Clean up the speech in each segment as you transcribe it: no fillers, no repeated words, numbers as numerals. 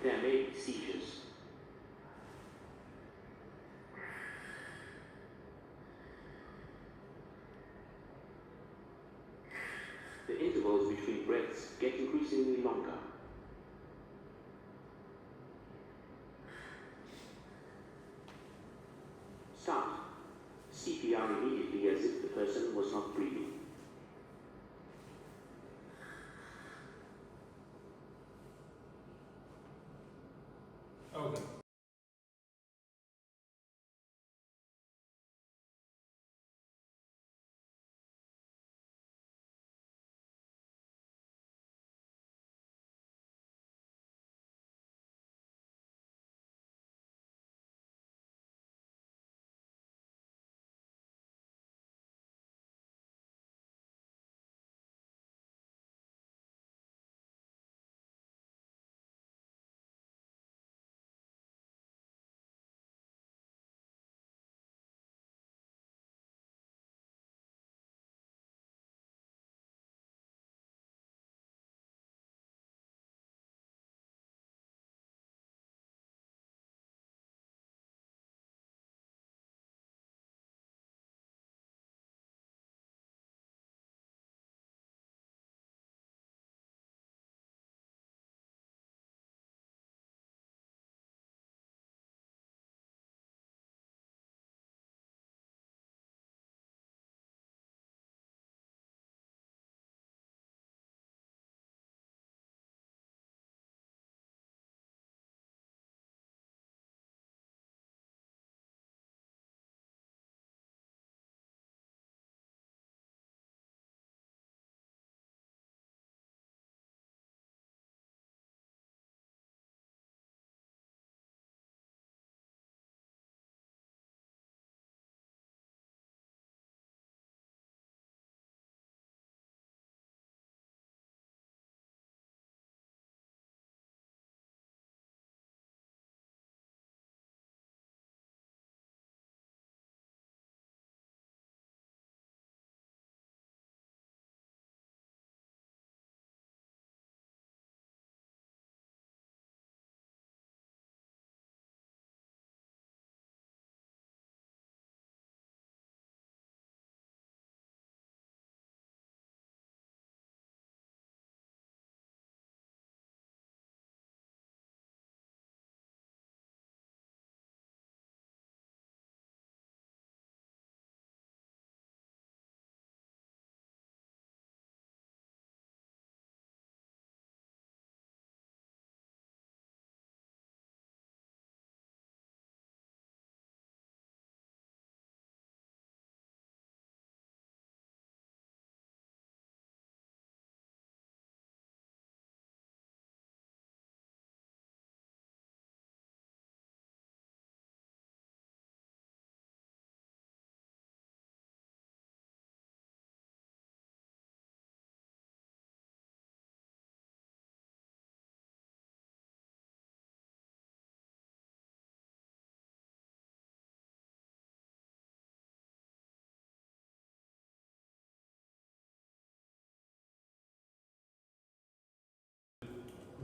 there may be seizures. The intervals between breaths get increasingly longer. Start CPR immediately as if the person was not breathing. Okay.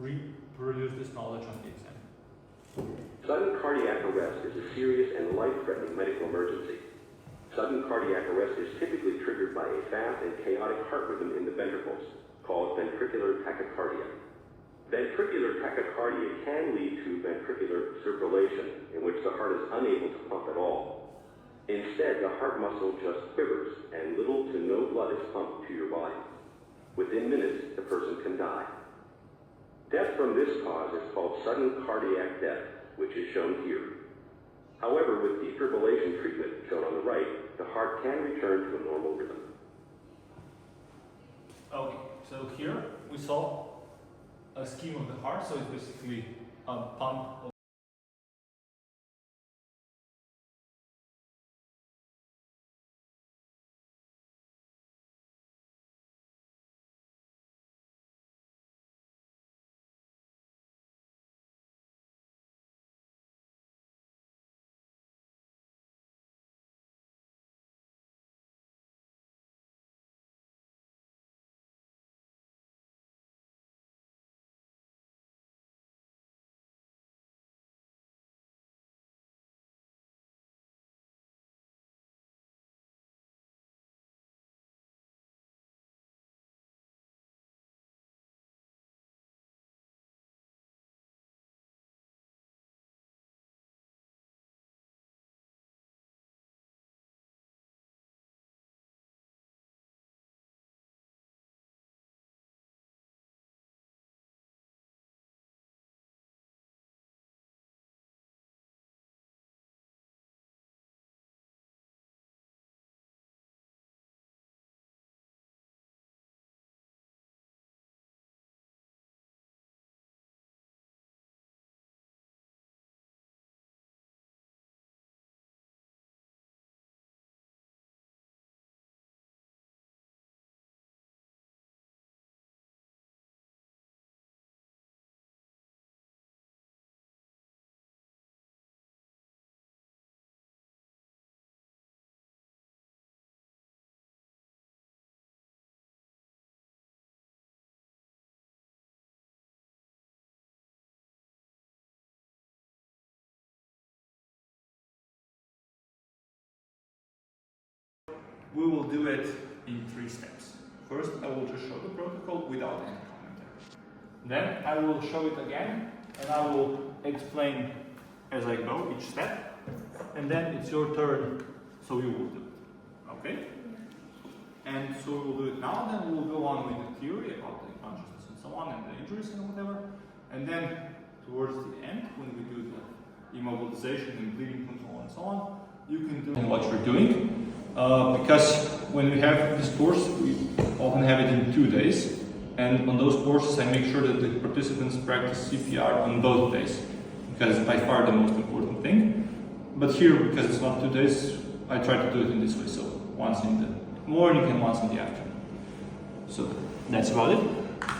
Reproduce this knowledge on the exam. Sudden cardiac arrest is a serious and life-threatening medical emergency. Sudden cardiac arrest is typically triggered by a fast and chaotic heart rhythm in the ventricles, called ventricular tachycardia. Ventricular tachycardia can lead to ventricular fibrillation, in which the heart is unable to pump at all. Instead, the heart muscle just quivers, and little to no blood is pumped to your body. Within minutes, the person can die. Death from this cause is called sudden cardiac death, which is shown here. However, with defibrillation treatment, shown on the right, the heart can return to a normal rhythm. Okay, so here we saw a scheme of the heart, so it's basically a pump we will do it in 3 steps. First, I will just show the protocol without any commentary. Then I will show it again, and I will explain as I go each step. And then it's your turn, so you will do it. Okay? And so we'll do it now, then we'll go on with the theory about the consciousness and so on, and the injuries and whatever. And then towards the end, when we do the immobilization and bleeding control and so on, you can do what you're doing. Because when we have this course, we often have it in 2 days. And on those courses, I make sure that the participants practice CPR on both days, because it's by far the most important thing. But here, because it's not 2 days, I try to do it in this way. So once in the morning and once in the afternoon. So that's about it.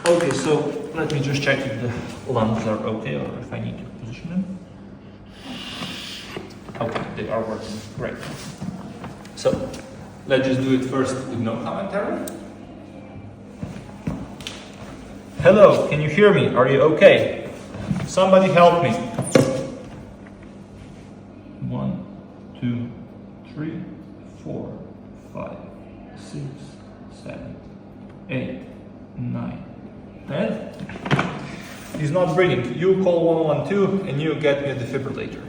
Okay, so let me just check if the lungs are okay or if I need to position them. Okay, they are working great. So let's just do it first with no commentary. Hello, can you hear me? Are you okay? Somebody help me. 1, 2, 3, 4, 5, 6, 7, 8, 9, 10. He's not breathing. You call 112 and you get me a defibrillator.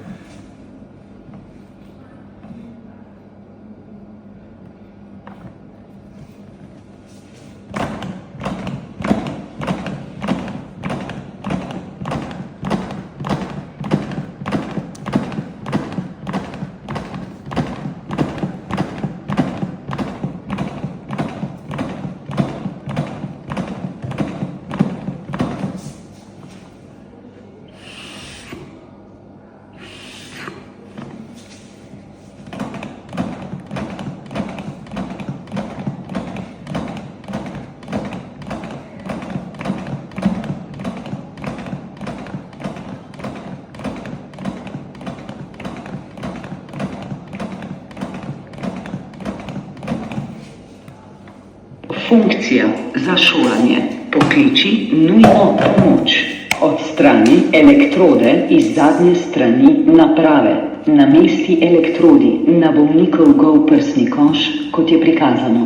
Funkcija za šolanje. Pokliči nujno pomoč. Odstrani elektrode iz zadnje strani naprave. Namesti elektrodi na bolnikov gol prsni koš, kot je prikazano.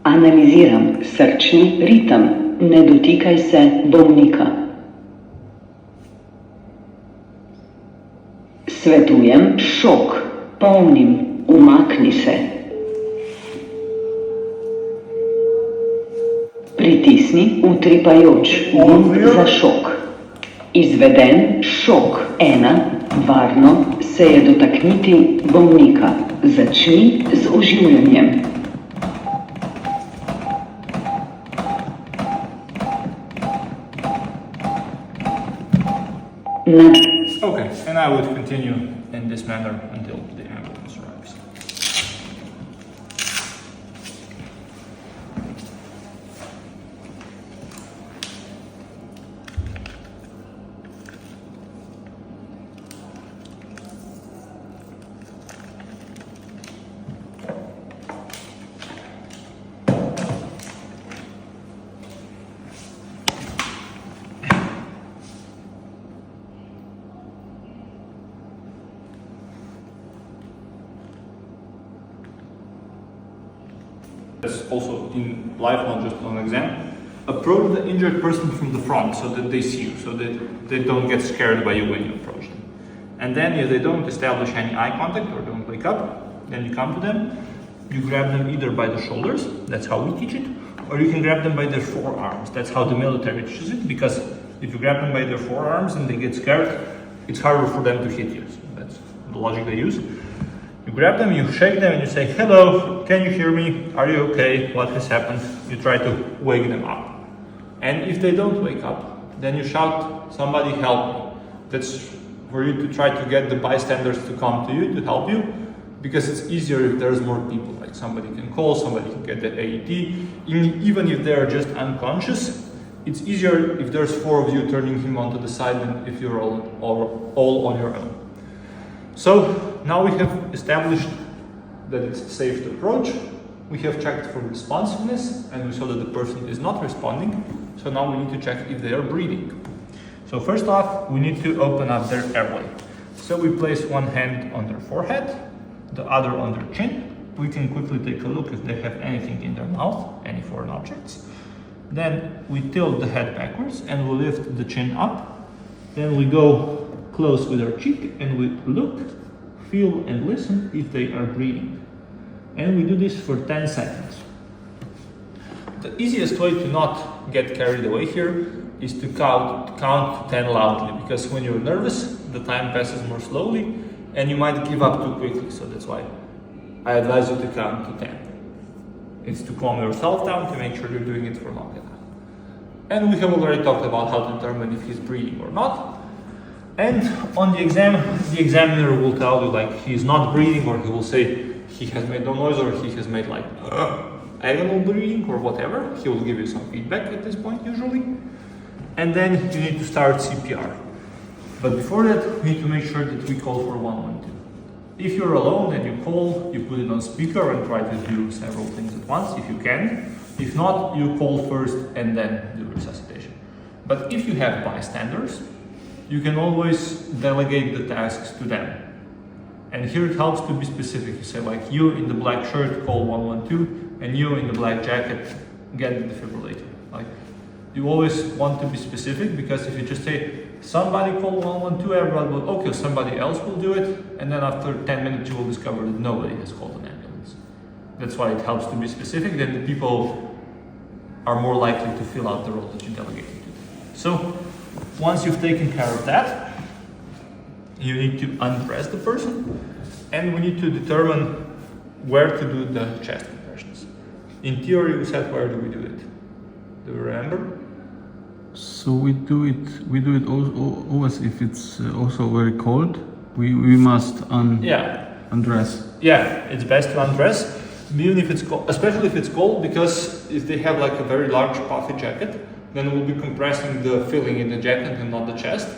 Analiziram srčni ritem. Ne dotikaj se bolnika. Svetujem šok. Polnim. Umakni se. Pritisni utripajoč gumb za šok. Izveden šok 1. Varno se je dotakniti bolnika. Začni z oživljanjem. Okay, and I would continue in this manner until the ambulance arrives. That's also in life, not just on an exam. Approach the injured person from the front so that they see you, so that they don't get scared by you when you approach them. And then if they don't establish any eye contact or don't wake up, then you come to them, you grab them either by the shoulders, that's how we teach it, or you can grab them by their forearms. That's how the military teaches it, because if you grab them by their forearms and they get scared, it's harder for them to hit you. So that's the logic they use. You grab them, you shake them, and you say, hello, can you hear me? Are you okay? What has happened? You try to wake them up. And if they don't wake up, then you shout, somebody help me. That's for you to try to get the bystanders to come to you, to help you, because it's easier if there's more people. Like somebody can call, somebody can get the AED. Even if they're just unconscious, it's easier if there's 4 of you turning him onto the side than if you're all on your own. So now we have established that it's safe to approach. We have checked for responsiveness and we saw that the person is not responding. So now we need to check if they are breathing. So first off, we need to open up their airway. So we place one hand on their forehead, the other on their chin, we can quickly take a look if they have anything in their mouth, any foreign objects. Then we tilt the head backwards and we lift the chin up. Then we go close with our cheek and we look, feel and listen if they are breathing. And we do this for 10 seconds. The easiest way to not get carried away here is to count to 10 loudly, because when you're nervous, the time passes more slowly and you might give up too quickly. So that's why I advise you to count to 10. It's to calm yourself down, to make sure you're doing it for long enough. And we have already talked about how to determine if he's breathing or not. And on the exam, the examiner will tell you like he's not breathing, or he will say he has made no noise, or he has made like animal breathing or whatever. He will give you some feedback at this point usually. And then you need to start CPR. But before that, we need to make sure that we call for 112. If you're alone and you call, you put it on speaker and try to do several things at once if you can. If not, you call first and then do resuscitation. But if you have bystanders, you can always delegate the tasks to them. And here it helps to be specific. You say like, you in the black shirt call 112, and you in the black jacket get the defibrillator. Like, you always want to be specific, because if you just say somebody call 112, everyone will, okay, somebody else will do it, and then after 10 minutes you will discover that nobody has called an ambulance. That's why it helps to be specific, then the people are more likely to fill out the role that you delegated to them. So once you've taken care of that, you need to undress the person, and we need to determine where to do the chest compressions. In theory, we said, where do we do it? Do you remember? So we do it always if it's also very cold. We must undress. Yeah, it's best to undress, even if it's cold, especially if it's cold, because if they have like a very large puffy jacket, then we'll be compressing the filling in the jacket and not the chest.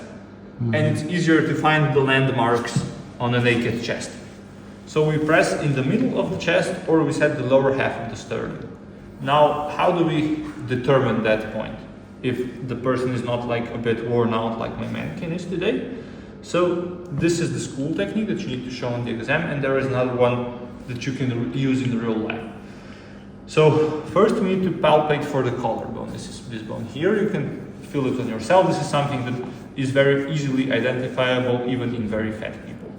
And it's easier to find the landmarks on a naked chest. So we press in the middle of the chest, or we set the lower half of the sternum. Now, how do we determine that point? If the person is not like a bit worn out like my mannequin is today. So this is the school technique that you need to show on the exam, and there is another one that you can use in real life. So first we need to palpate for the collarbone. This is this bone here. You can feel it on yourself. This is something that is very easily identifiable even in very fat people.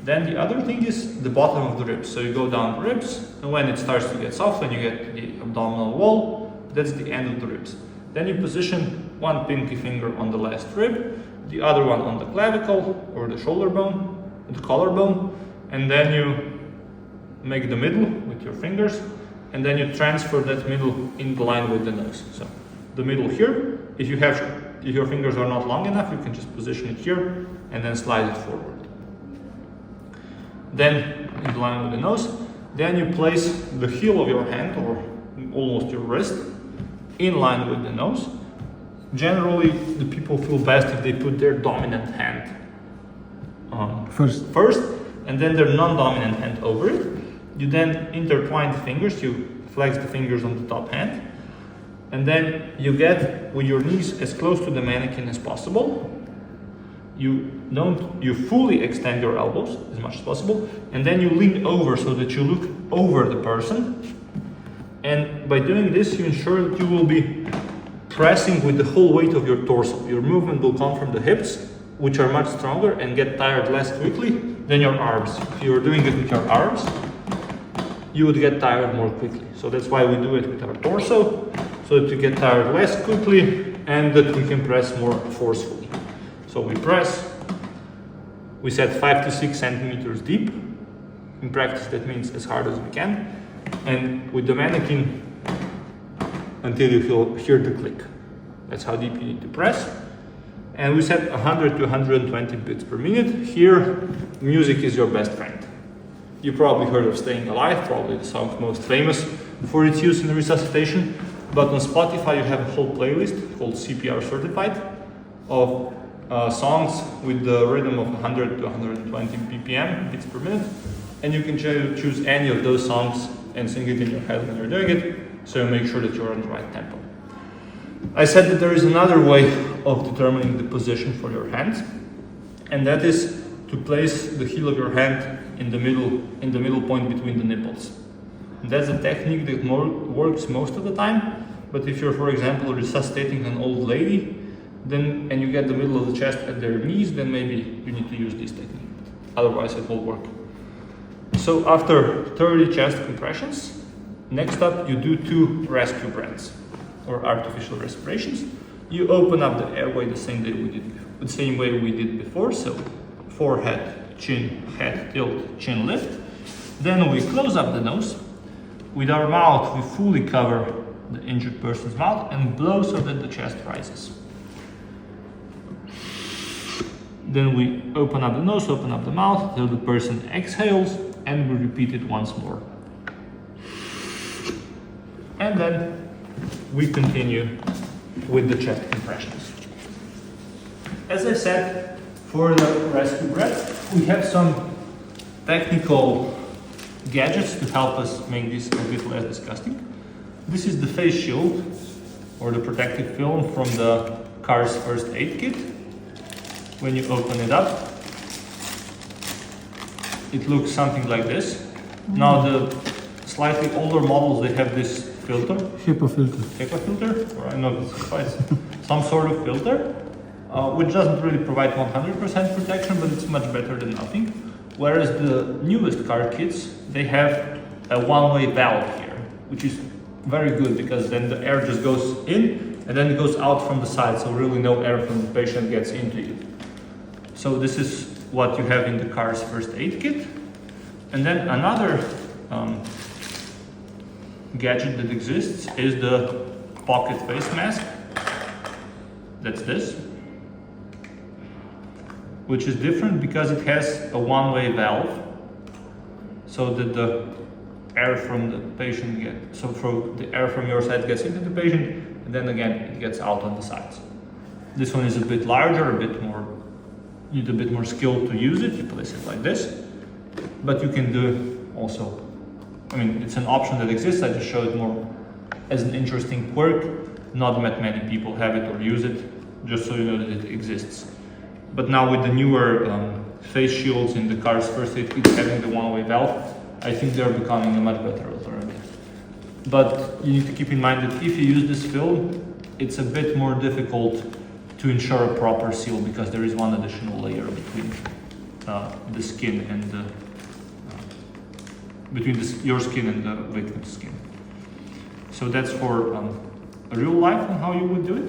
Then the other thing is the bottom of the ribs. So you go down the ribs, and when it starts to get soft, when you get to the abdominal wall, that's the end of the ribs. Then you position one pinky finger on the last rib, the other one on the clavicle or the shoulder bone, the collarbone, and then you make the middle with your fingers, and then you transfer that middle in line with the nose. So the middle here, if your fingers are not long enough, you can just position it here and then slide it forward. Then in line with the nose, then you place the heel of your hand or almost your wrist in line with the nose. Generally, the people feel best if they put their dominant hand first, and then their non-dominant hand over it. You then intertwine the fingers, you flex the fingers on the top hand, and then you get with your knees as close to the mannequin as possible. You fully extend your elbows as much as possible, and then you lean over so that you look over the person. And by doing this, you ensure that you will be pressing with the whole weight of your torso. Your movement will come from the hips, which are much stronger and get tired less quickly than your arms. If you were doing it with your arms, you would get tired more quickly. So that's why we do it with our torso, so that you get tired less quickly and that we can press more forcefully. So we press, we set 5 to 6 centimeters deep. In practice, that means as hard as we can. And with the mannequin until you hear the click. That's how deep you need to press. And we set 100 to 120 beats per minute. Here, music is your best friend. You probably heard of Staying Alive, probably the song most famous for its use in resuscitation. But on Spotify, you have a whole playlist called CPR Certified of songs with the rhythm of 100 to 120 BPM, beats per minute. And you can choose any of those songs and sing it in your head when you're doing it, so you make sure that you're on the right tempo. I said that there is another way of determining the position for your hands, and that is to place the heel of your hand in the middle point between the nipples. And that's a technique that works most of the time, but if you're, for example, resuscitating an old lady, then and you get the middle of the chest at their knees, then maybe you need to use this technique. Otherwise it will work. So after 30 chest compressions, next up you do 2 rescue breaths or artificial respirations. You open up the airway the same way we did before. So forehead, chin, head tilt, chin lift. Then we close up the nose. With our mouth, we fully cover the injured person's mouth and blow so that the chest rises. Then we open up the nose, open up the mouth till the person exhales, and we repeat it once more. And then we continue with the chest compressions. As I said, for the rescue breath, we have some technical gadgets to help us make this a bit less disgusting. This is the face shield, or the protective film from the car's first aid kit. When you open it up, it looks something like this. Now the slightly older models, they have this filter. HEPA filter. HEPA filter, or I know it's some sort of filter, which doesn't really provide 100% protection, but it's much better than nothing. Whereas the newest car kits, they have a one-way valve here, which is very good because then the air just goes in and then it goes out from the side, so really no air from the patient gets into you. So this is what you have in the car's first aid kit. And then another gadget that exists is the pocket face mask. That's this, which is different because it has a one-way valve, so that the air from the patient the air from your side gets into the patient, and then again it gets out on the sides. This one is a bit larger, you need a bit more skill to use it. You place it like this, but you can do also, I mean, it's an option that exists. I just show it more as an interesting quirk. Not that many people have it or use it, just so you know that it exists. But now with the newer face shields in the car's first aid kit having the one-way valve, I think they're becoming a much better alternative. But you need to keep in mind that if you use this film, it's a bit more difficult to ensure a proper seal because there is one additional layer between the skin and the your skin and the victim's skin. So that's for real life and how you would do it.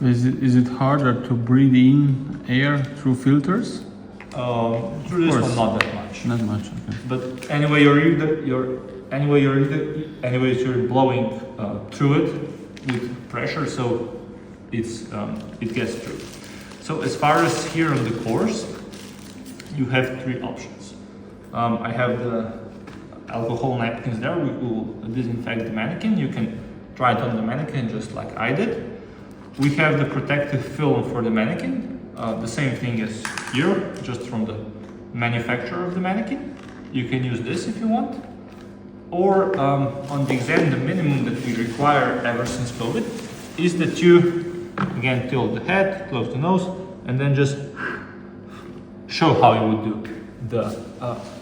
Is it harder to breathe in air through filters? Through this one, not that much. Not much, okay. But anyway, you're blowing through it with pressure, so it gets through. So as far as here on the course, you have 3 options. I have the alcohol napkins there. We will disinfect the mannequin. You can try it on the mannequin just like I did. We have the protective film for the mannequin, the same thing as here, just from the manufacturer of the mannequin. You can use this if you want. Or on the exam, the minimum that we require ever since COVID is that you, again, tilt the head, close the nose, and then just show how you would do the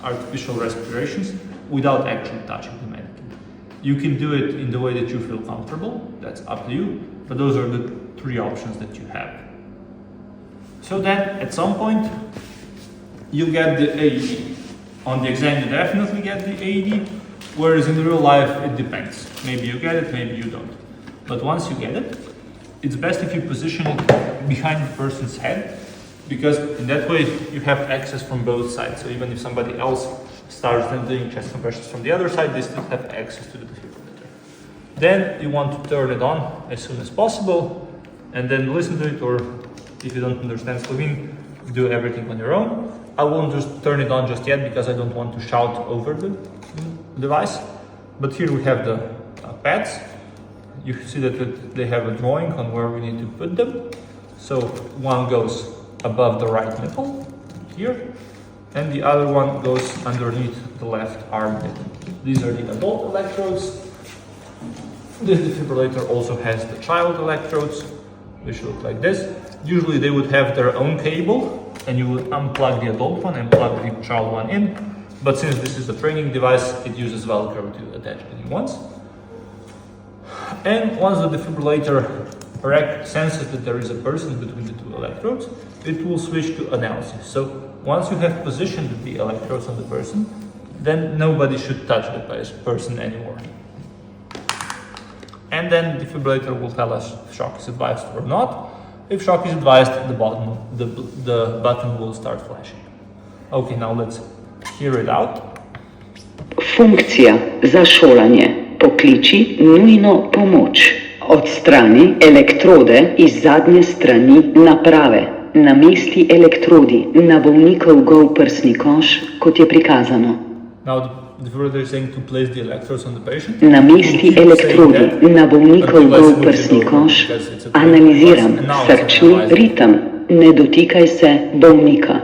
artificial respirations without actually touching the mannequin. You can do it in the way that you feel comfortable, that's up to you, but those are the 3 options that you have. So then, at some point, you get the AED. On the exam, you definitely get the AED, whereas in real life, it depends. Maybe you get it, maybe you don't. But once you get it, it's best if you position it behind the person's head, because in that way, you have access from both sides. So even if somebody else starts then doing chest compressions from the other side, they still have access to the defibrillator. Then you want to turn it on as soon as possible, and then listen to it, or if you don't understand Slovene, do everything on your own. I won't just turn it on just yet because I don't want to shout over the device. But here we have the pads. You see that they have a drawing on where we need to put them. So one goes above the right nipple, here, and the other one goes underneath the left armpit. These are the adult electrodes. This defibrillator also has the child electrodes, which look like this. Usually they would have their own cable, and you will unplug the adult one and plug the child one in. But since this is a training device, it uses Velcro to attach the new ones. And once the defibrillator senses that there is a person between the two electrodes, it will switch to analysis. So once you have positioned the electrodes on the person, then nobody should touch the person anymore. And then the defibrillator will tell us if shock is advised or not. If shock is advised, the button will start flashing. Okay, now let's hear it out. Funkcja za šolanje. Pokliči nujno pomoč. Odstrani elektrode iz zadnje strani naprave. Namesti elektrodi na bolnikov gol prsni koš, kot je prikazano. Now the defibrillator is saying to place the electrodes on the patient. Namesti elektrodi na bolnikov gol prsni koš. Analiziram srčni ritem. Ne dotikaj se bolnika.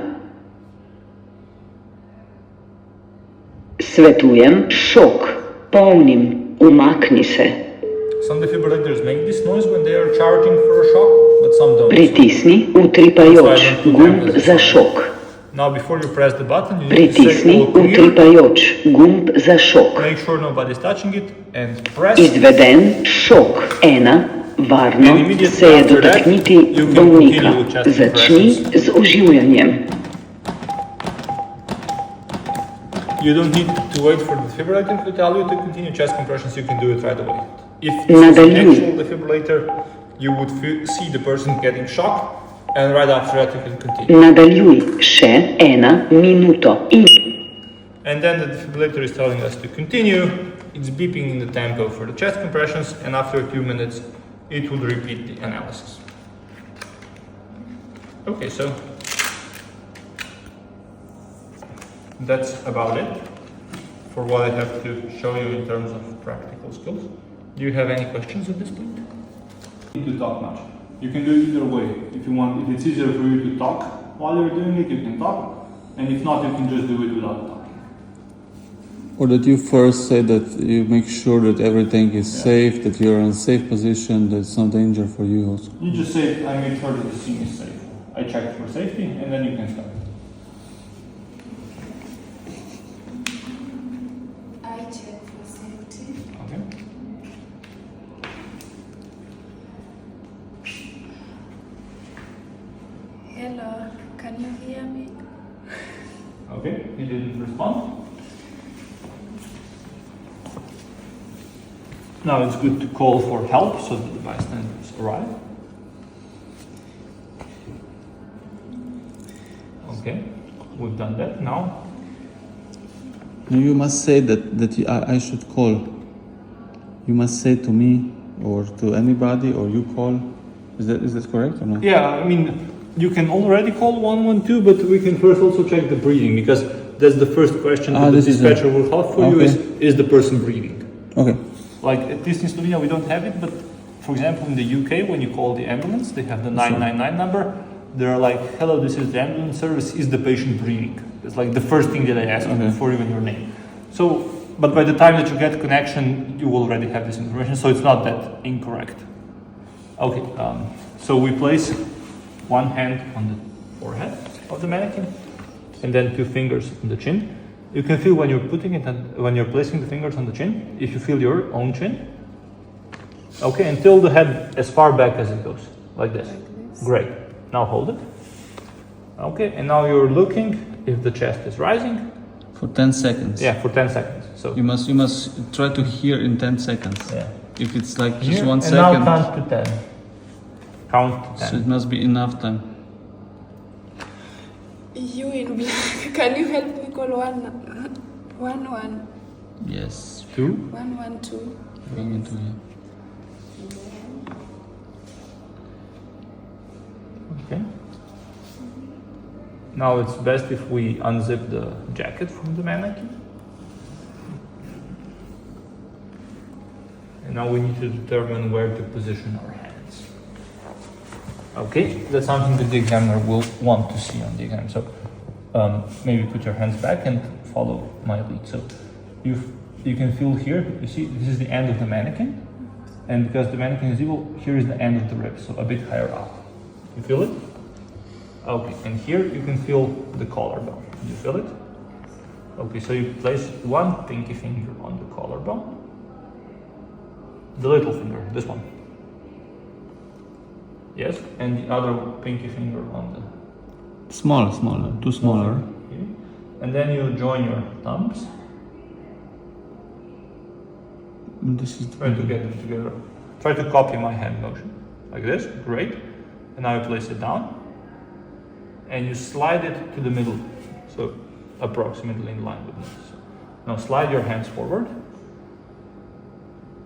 Svetujem šok. Polnim. Umakni se. Some defibrillators make this noise when they are charging for a shock, but some don't. Pritisni utripajoč gumb za šok. Now before you press the button, you need to Pritisni say all clear. utripajoč gumb za šok. Make sure nobody's touching it and press. Izveden šok 1. Varno se je dotakniti bolnika. Začni z oživljanjem. You don't need to wait for the defibrillator to tell you to continue chest compressions, you can do it right away. If it's an actual defibrillator, you would see the person getting shocked, and right after that you can continue. Nadaljuj še 1 minuto. And then the defibrillator is telling us to continue. It's beeping in the tempo for the chest compressions, and after a few minutes, it will repeat the analysis. Okay, so that's about it for what I have to show you in terms of practical skills. Do you have any questions at this point? You need to talk much. You can do it either way. If you want, if it's easier for you to talk while you're doing it, you can talk. And if not, you can just do it without talking. Or that you first say that you make sure that everything is safe, that you're in a safe position, that it's no danger for you also. You just say, I made sure that the scene is safe. I checked for safety, and then you can start. Hello, can you hear me? Okay, he didn't respond. Now it's good to call for help so that the bystanders arrive. Okay, we've done that now. You must say that I should call. You must say to me or to anybody, or you call. Is that correct or not? Yeah, I mean, you can already call 112, but we can first also check the breathing, because that's the first question that the dispatcher will have for you is the person breathing? Okay. Like at least in Slovenia we don't have it, but for example in the UK when you call the ambulance, they have the 999 number. They're like, hello, this is the ambulance service, is the patient breathing? It's like the first thing that I ask before even your name. So, but by the time that you get connection, you already have this information, so it's not that incorrect. Okay, so we place one hand on the forehead of the mannequin and then 2 fingers on the chin. You can feel when you're putting it, when you're placing the fingers on the chin, if you feel your own chin. Okay, until the head as far back as it goes, like this. Great. Now hold it. Okay, and now you're looking if the chest is rising. For 10 seconds. Yeah, for 10 seconds. So you must try to hear in 10 seconds. Yeah. If it's like just here, 1 and second. now count to 10. Count to 10. So it must be enough time. You in black, can you help me call 111? Yes. 2. 112. Going into here. Okay. Now it's best if we unzip the jacket from the mannequin. And now we need to determine where to position our hands. Okay, that's something that the examiner will want to see on the exam. So maybe put your hands back and follow my lead. So you can feel here, you see this is the end of the mannequin. And because the mannequin is evil, here is the end of the rib, so a bit higher up. You feel it? Okay, and here you can feel the collarbone. You feel it? Okay, so you place one pinky finger on the collarbone. The little finger, this one. Yes, and the other pinky finger on the Smaller, too smaller. okay. And then you join your thumbs. This is Try to get them together. Try to copy my hand motion. Like this, great. And now you place it down. And you slide it to the middle. So approximately in line with this. Now slide your hands forward.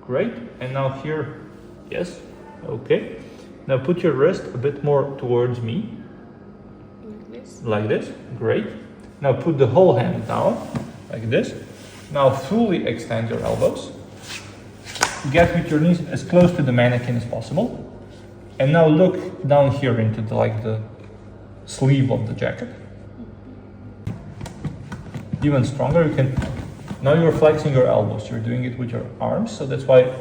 Great. And now here, yes, okay. Now put your wrist a bit more towards me. Like this. Like this, great. Now put the whole hand down, like this. Now fully extend your elbows. Get with your knees as close to the mannequin as possible. And now look down here into the sleeve of the jacket. Even stronger, you can, now you're flexing your elbows, you're doing it with your arms, so that's why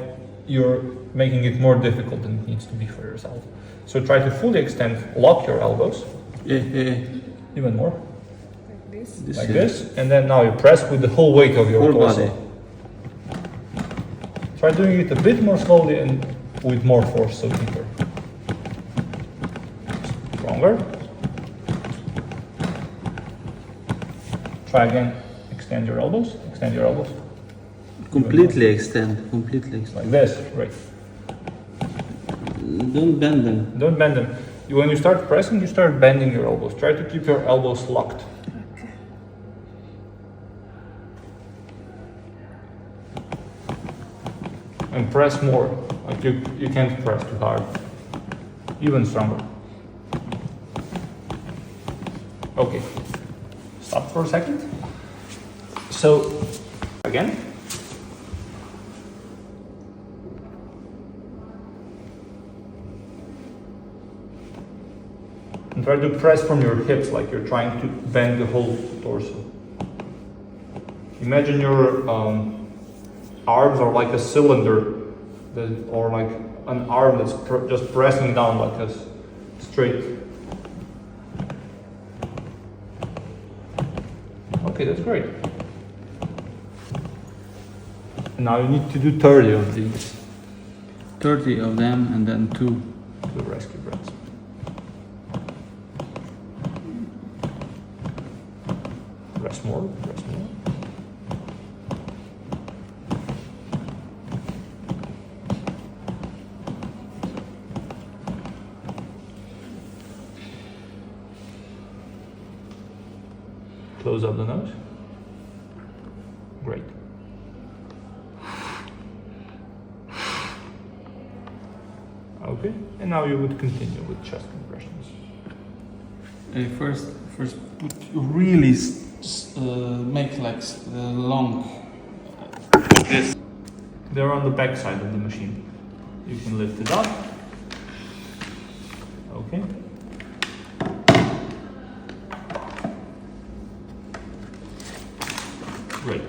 you're making it more difficult than it needs to be for yourself. So try to fully extend, lock your elbows, even more, Like this. like this, and then now you press with the whole weight of your Whole torso. body. Try doing it a bit more slowly and with more force, so deeper. Stronger. Try again, extend your elbows, extend your elbows. Completely extend. Like this, right. Don't bend them. Don't bend them. When you start pressing, you start bending your elbows. Try to keep your elbows locked. Okay. And press more. Like you can't press too hard. Even stronger. Okay. Stop for a second. So, again. And try to press from your hips like you're trying to bend the whole torso. Imagine your arms are like a cylinder, or like an arm that's just pressing down like a straight. Okay, that's great. Now you need to do 30 of these. 30 of them and then 2. The rescue breaths. Rest more, rest more. Close up the nose. Great. Okay, and now you would continue with chest compressions. First put really make like long. This. They're on the back side of the machine. You can lift it up. Okay. Great.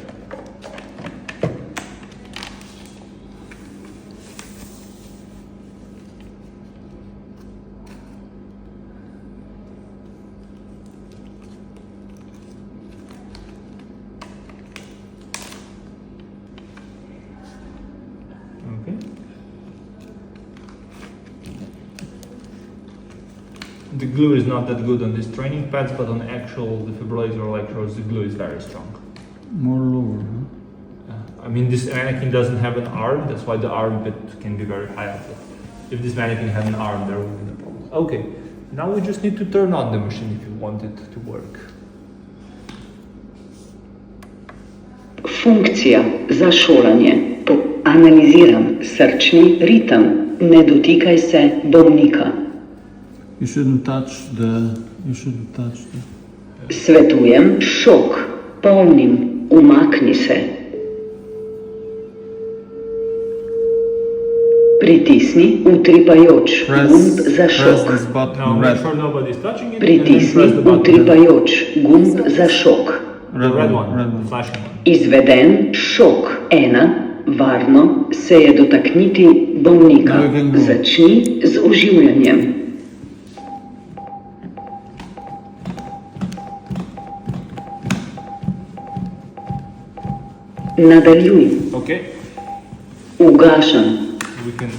Okay. The glue is not that good on these training pads, but on actual defibrillator electrodes, the glue is very strong. More lower, huh? I mean, this mannequin doesn't have an arm, that's why the arm bit can be very high up. If this mannequin had an arm, there would be no problem. Okay, now we just need to turn on the machine if you want it to work. Funkcija za šolanje. Analiziram srčni ritem. Ne dotikaj se bolnika. You shouldn't touch the. Svetujem šok. Polnim. Umakni se. Pritisni utripajoč gumb za Press šok. this button. Now red. make sure nobody's touching it, and then Pritisni press the button. utripajoč gumb za šok. The red one, red the one. flashing one. Izveden šok 1. Varno se je dotakniti bolnika. Now you can go. Začni z oživljanjem. Nadaljuj. Okay, Ugašam. we can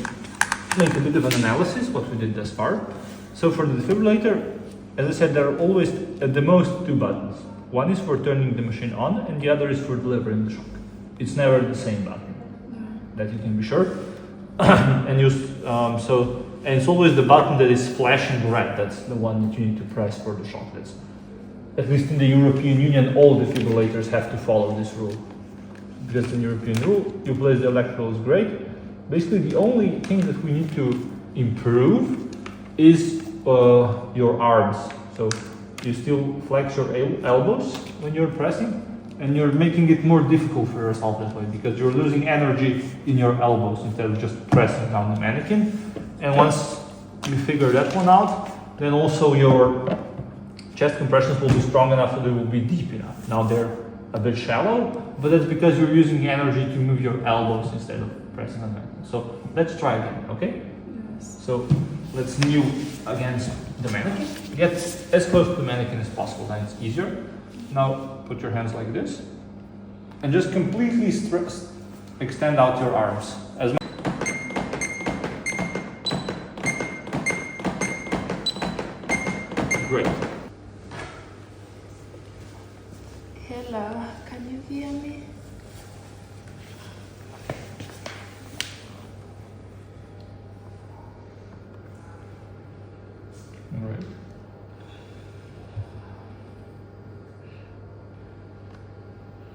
make a bit of an analysis what we did thus far. So for the defibrillator, as I said, there are always at the most two buttons. One is for turning the machine on, and the other is for delivering the shock. It's never the same button. That you can be sure. And it's always the button that is flashing red. That's the one that you need to press for the shock. That's, at least in the European Union, all defibrillators have to follow this rule. Just in European rule, you place the electrodes great. Basically, the only thing that we need to improve is your arms. So you still flex your elbows when you're pressing, and you're making it more difficult for yourself that way because you're losing energy in your elbows instead of just pressing down the mannequin. And once you figure that one out, then also your chest compressions will be strong enough so they will be deep enough. Now they're a bit shallow, but that's because you're using energy to move your elbows instead of pressing on the mannequin. So let's try again, okay? Yes. So let's kneel against the mannequin. Get as close to the mannequin as possible, then it's easier. Now put your hands like this and just completely extend out your arms as much. Great. Hello, can you hear me? All right.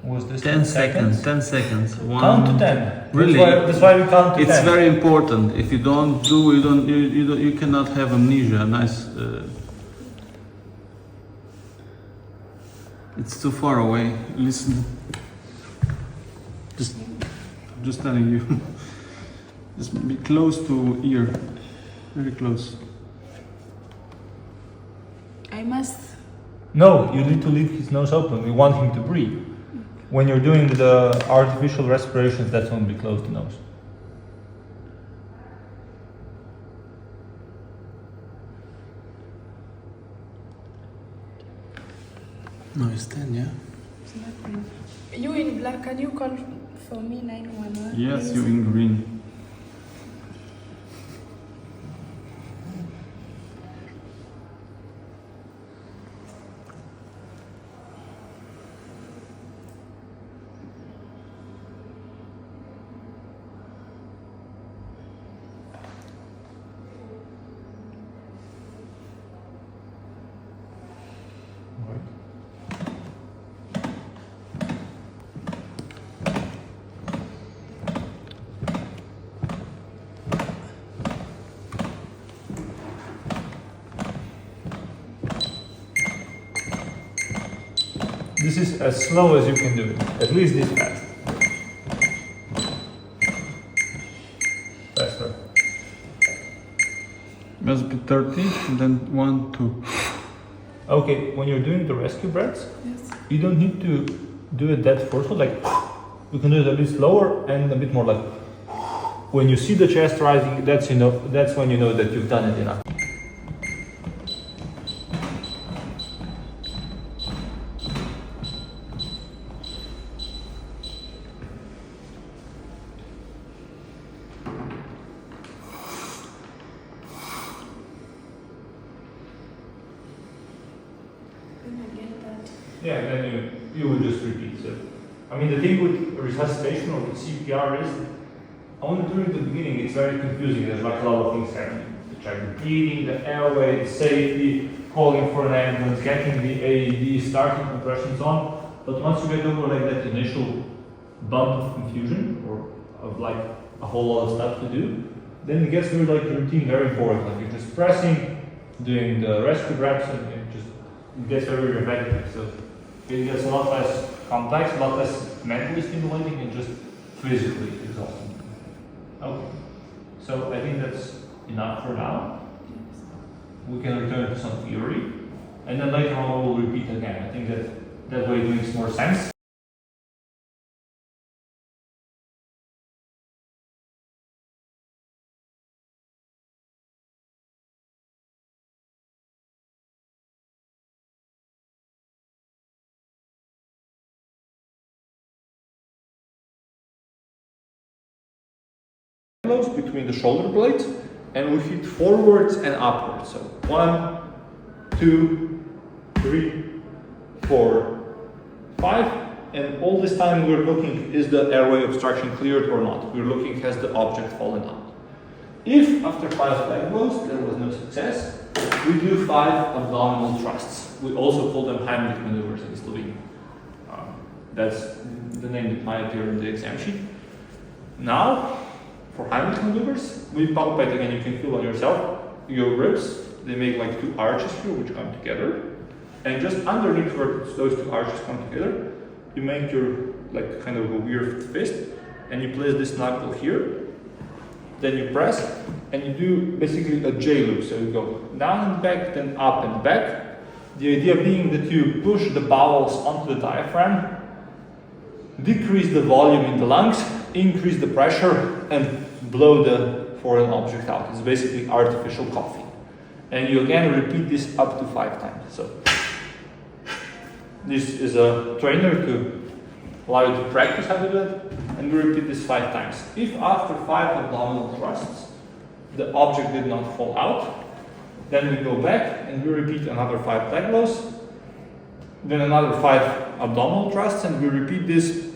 Was this 10 seconds. 10 seconds. Count to 10. Really? That's why we count to 10. It's very important. If you don't do, you cannot have amnesia. Nice. It's too far away. Listen. Just telling you. Just be close to ear. Very close. I must. No, you need to leave his nose open. We want him to breathe. When you're doing the artificial respirations, that's when we close the nose. No, it's 10, yeah? You in black, can you call for me 911? Yes, please? you in green. This is as slow as you can do it. At least this fast. Faster. Must be 30, and then 1, 2. Okay, when you're doing the rescue breaths, Yes. you don't need to do it that forceful. Like, you can do it a bit slower and a bit more like. When you see the chest rising, that's enough. That's when you know that you've done it enough. Yeah, then you would just repeat. So, I mean, the thing with resuscitation or with CPR is, only during the beginning, it's very confusing. There's like a lot of things happening. You try the breathing, the airway, the safety, calling for an ambulance, getting the AED, starting compressions on. But once you get over like that initial bump of confusion or of like a whole lot of stuff to do, then it gets very like the routine very boring. Like you're just pressing, doing the rescue breaths, and it gets very repetitive. So it gets a lot less complex, a lot less mentally stimulating, and just physically exhausting. Okay, so I think that's enough for now. We can return to some theory, and then later on we'll repeat again. I think that way it makes more sense. close between the shoulder blades, and we hit forwards and upwards. So 1, 2, 3, 4, 5, and all this time we're looking, is the airway obstruction cleared or not? We're looking, has the object fallen out? If after 5 leg blows there was no success, we do 5 abdominal thrusts. We also call them Heimlich maneuvers in Slovene. That's the name that might appear in the exam sheet. Now, for Heimlich maneuvers, we palpate again, you can feel on yourself, your ribs, they make like 2 arches here which come together. And just underneath where those 2 arches come together, you make your like kind of a weird fist, and you place this knuckle here. Then you press, and you do basically a J loop. So you go down and back, then up and back. The idea being that you push the bowels onto the diaphragm, decrease the volume in the lungs, increase the pressure, and blow the foreign object out. It's basically artificial coughing. And you again repeat this up to 5 times. So this is a trainer to allow you to practice how to do that, and we repeat this 5 times. If after 5 abdominal thrusts the object did not fall out, then we go back and we repeat another 5 leg blows, then another 5 abdominal thrusts, and we repeat this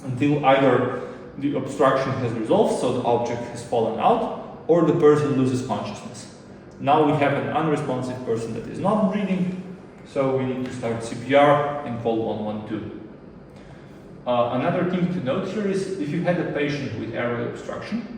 until either the obstruction has resolved, so the object has fallen out, or the person loses consciousness. Now we have an unresponsive person that is not breathing, so we need to start CPR and call 112. Another thing to note here is if you had a patient with airway obstruction,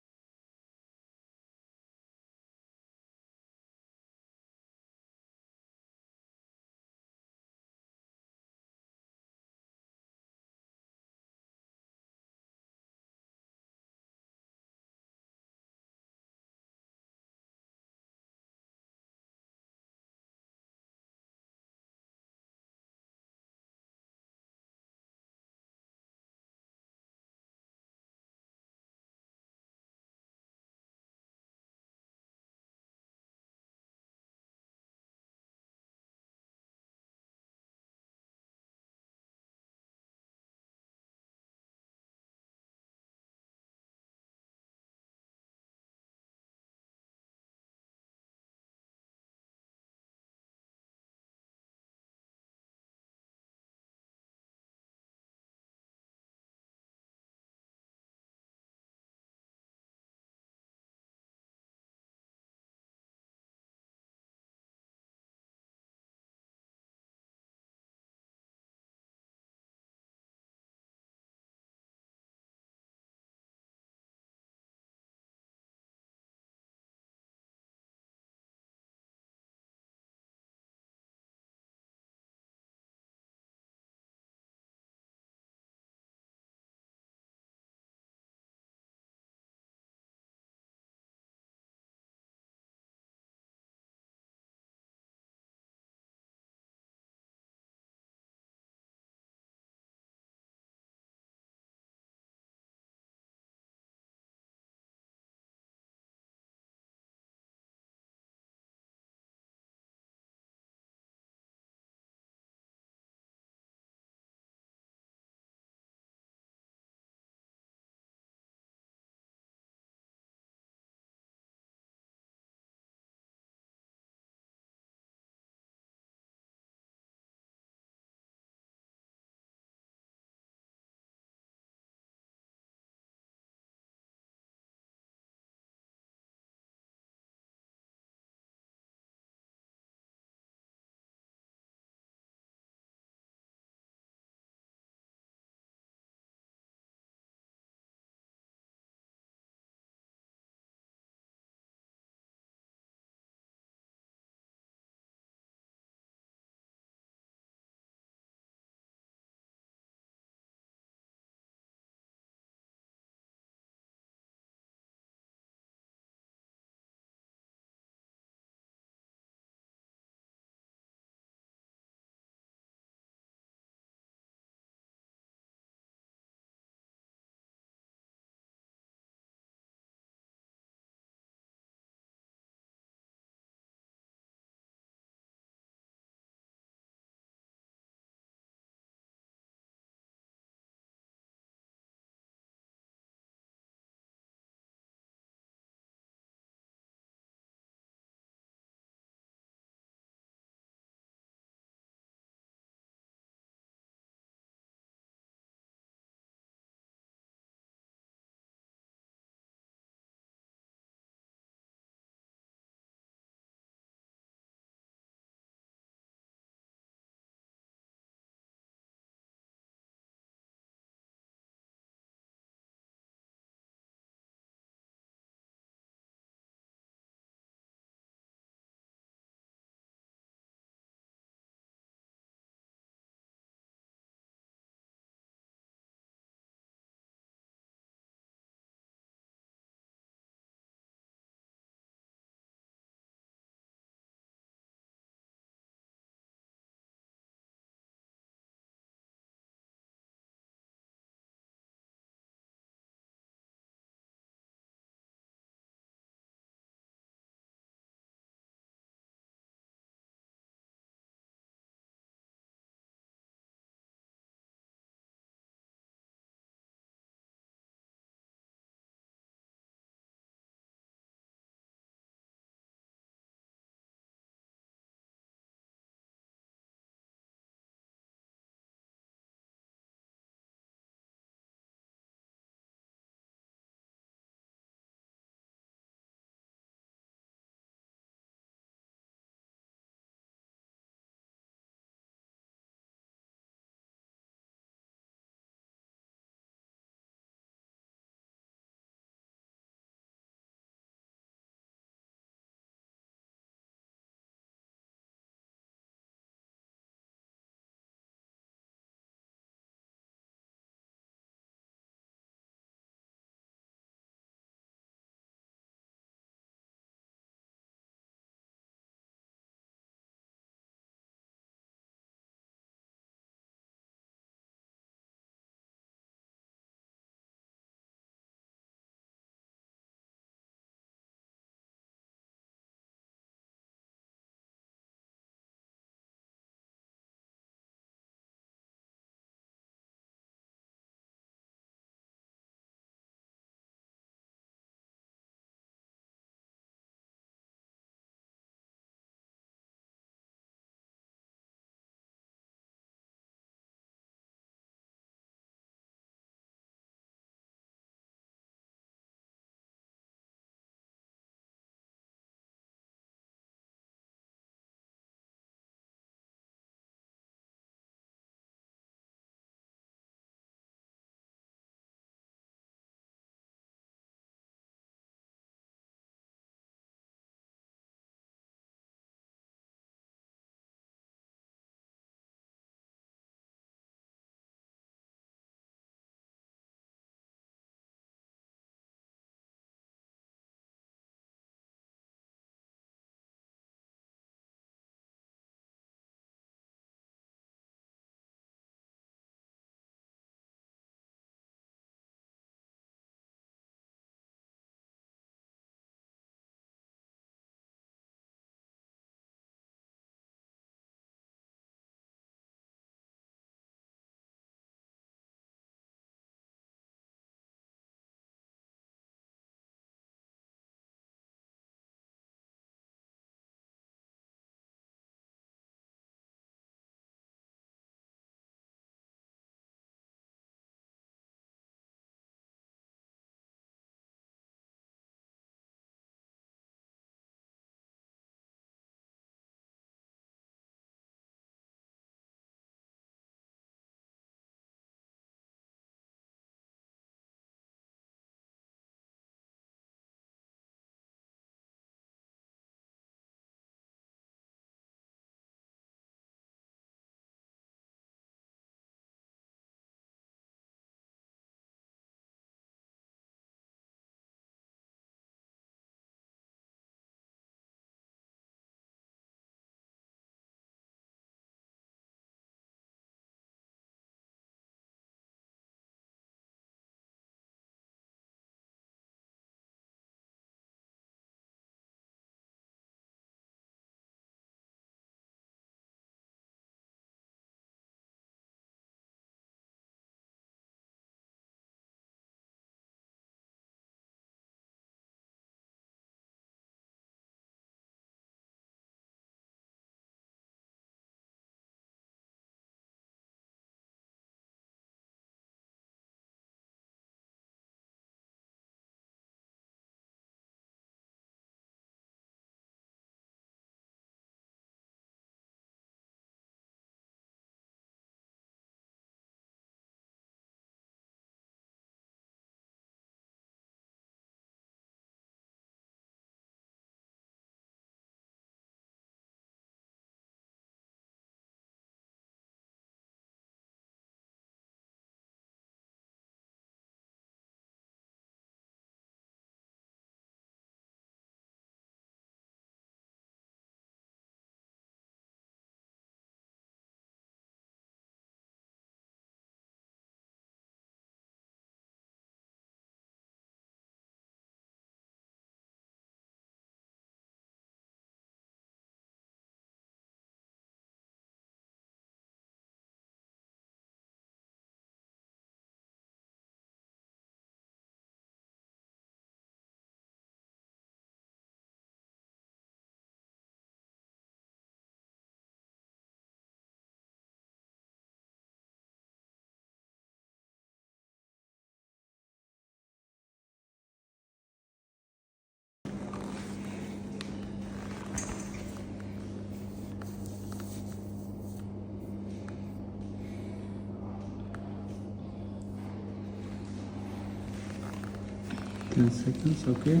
10 seconds, okay.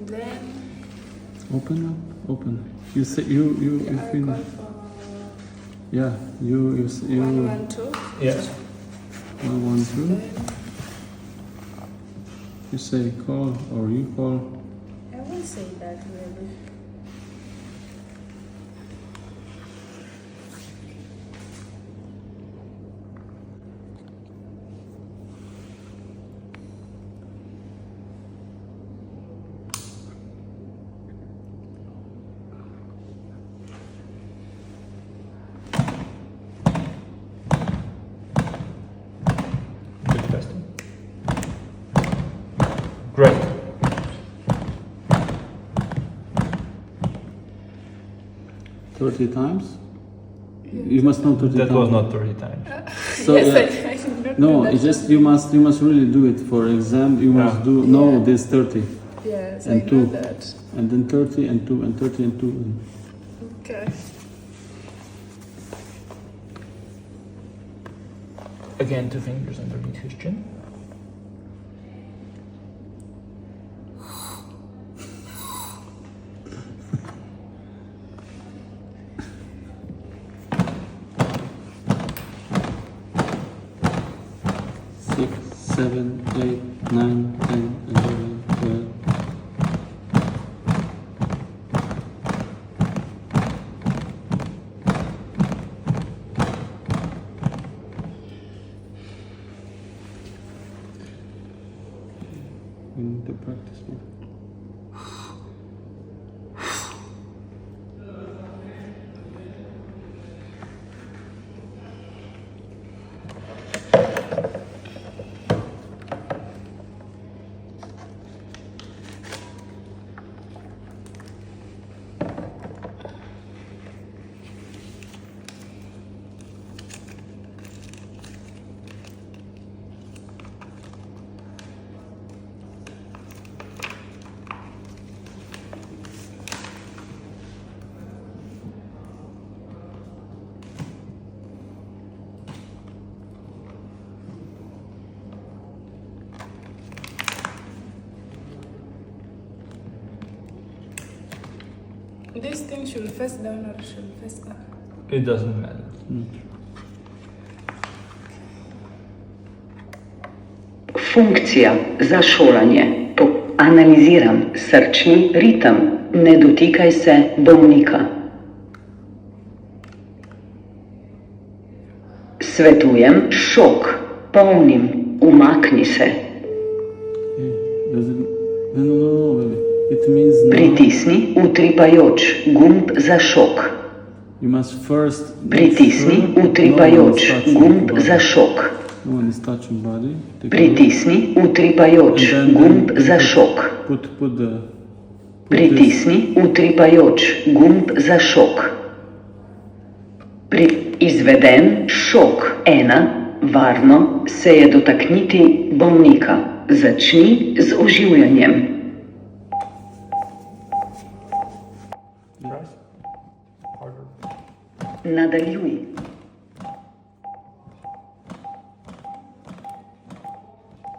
Then Open up, open. You say you I finish. call for Yeah, you 112. Yes. 112. Then You say call or you call. I will say that maybe. Good testing. Great. Thirty times. You must know 30 That times. was not 30 times. So, yes, yeah. I did not No, know that. it's just you must really do it for exam. You must Yeah. do know Yeah. this 30 Yes, and I two. know that. and then 30 and 2 and 30 and 2. Okay. Again, 2 fingers underneath his chin. Six, 7, 8, 9, 10, 11, 12. We need to practice more. This thing should face down or should face up? It doesn't matter. Funkcija za šolanje. Analiziram srčni ritem. Ne dotikaj se bolnika. Svetujem šok. Polnim. Umakni se. Does it? No, baby. It means now Pritisni utripajoč gumb za šok. you must first. Pritisni No utripajoč one is touching gumb body. za šok. No one is touching body. Take a look. Pritisni utripajoč And then gumb za šok. Put the. Pritisni utripajoč gumb za šok. Izveden šok 1. Varno se je dotakniti bolnika. Začni z oživljanjem. Press. Harder. Nadaljuj.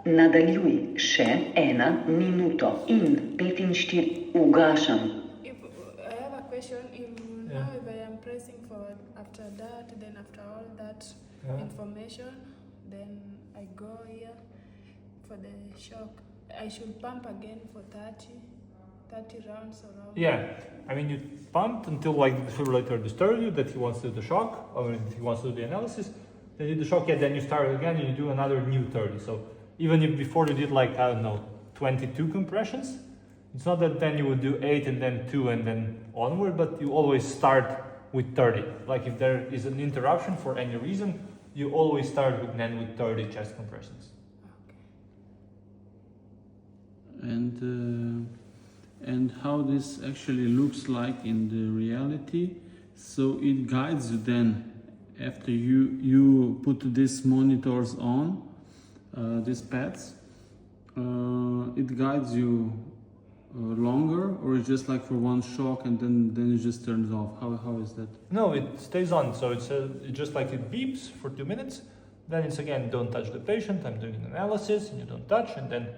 Nadaljuj še 1 minuto in 45. Ugašam. If I have a question, now if I am pressing forward after that, then after all that information, then I go here for the shock. I should pump again for 30 rounds around. Yeah, I mean, you pumped until like the defibrillator disturbs you that he wants to do the shock, or he wants to do the analysis. Then you do the shock, yeah, then you start again and you do another new 30. So even if before you did like, I don't know, 22 compressions, it's not that then you would do 8 and then 2 and then onward, but you always start with 30. Like if there is an interruption for any reason, you always start with 30 chest compressions. And how this actually looks like in the reality. So it guides you then after you put these monitors on, these pads. It guides you longer, or it's just like for one shock and then it just turns off. How is that? No, it stays on. So it's just like it beeps for 2 minutes. Then it's again, don't touch the patient. I'm doing an analysis, and you don't touch, and then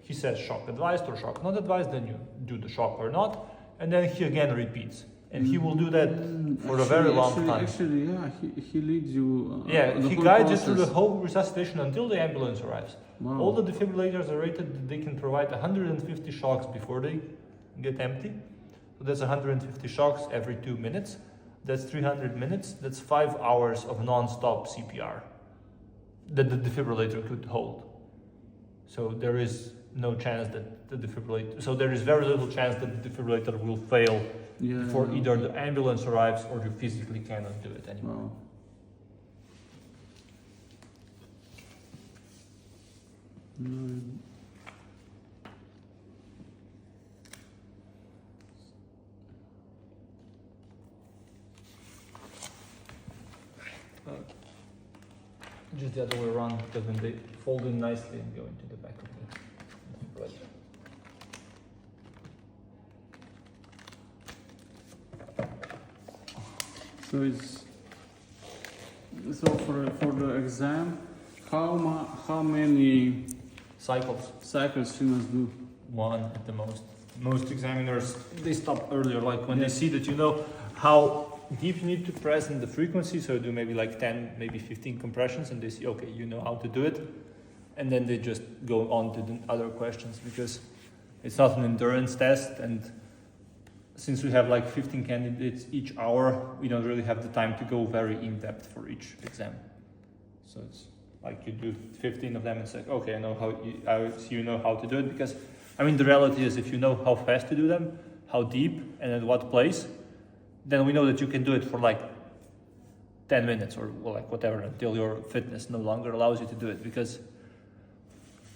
he says shock advised or shock not advised, then you do the shock or not, and then he again repeats. And he will do that for a very long time. Actually, yeah, he leads you. He guides you through the whole resuscitation until the ambulance arrives. Wow. All the defibrillators are rated that they can provide 150 shocks before they get empty. So that's 150 shocks every 2 minutes. That's 300 minutes. That's 5 hours of non-stop CPR that the defibrillator could hold. So there is no chance that the defibrillator. So there is very little chance that the defibrillator will fail before either the ambulance arrives or you physically cannot do it anymore. Wow. Just the other way around, because then they fold in nicely and go into the back of the defibrillator. So it's for the exam, how many cycles you must do? One at the most. Most examiners, they stop earlier, like when they see that you know how deep you need to press and the frequency, so do maybe like 10, maybe 15 compressions, and they see, okay, you know how to do it, and then they just go on to the other questions, because it's not an endurance test, and since we have like 15 candidates each hour, we don't really have the time to go very in-depth for each exam. So it's like you do 15 of them, it's like, okay, I know you know how to do it, because I mean, the reality is if you know how fast to do them, how deep, and at what place, then we know that you can do it for like 10 minutes or like whatever, until your fitness no longer allows you to do it, because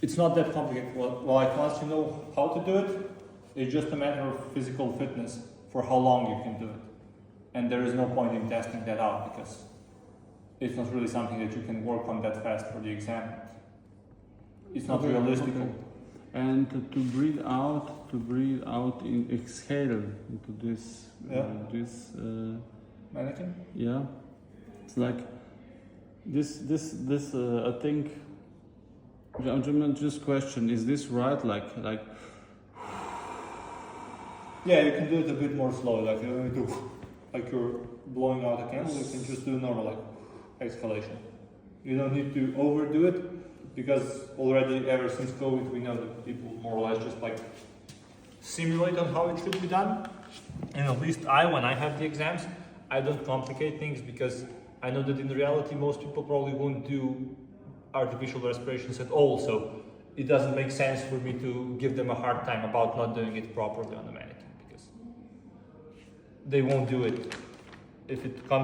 it's not that complicated. Well, like once you know how to do it, it's just a matter of physical fitness for how long you can do it. And there is no point in testing that out, because it's not really something that you can work on that fast for the exam. It's not realistic. Okay. And to breathe out in exhale into this Mannequin? yeah, it's like this I think. I'm just question: is this right? Like Yeah, you can do it a bit more slowly, like you don't need to, like you're blowing out a candle. You can just do normal like exhalation. You don't need to overdo it, because already ever since COVID we know that people more or less just like simulate on how it should be done. And at least when I have the exams, I don't complicate things, because I know that in reality most people probably won't do artificial respirations at all. So it doesn't make sense for me to give them a hard time about not doing it properly on the mannequin, because they won't do it if it comes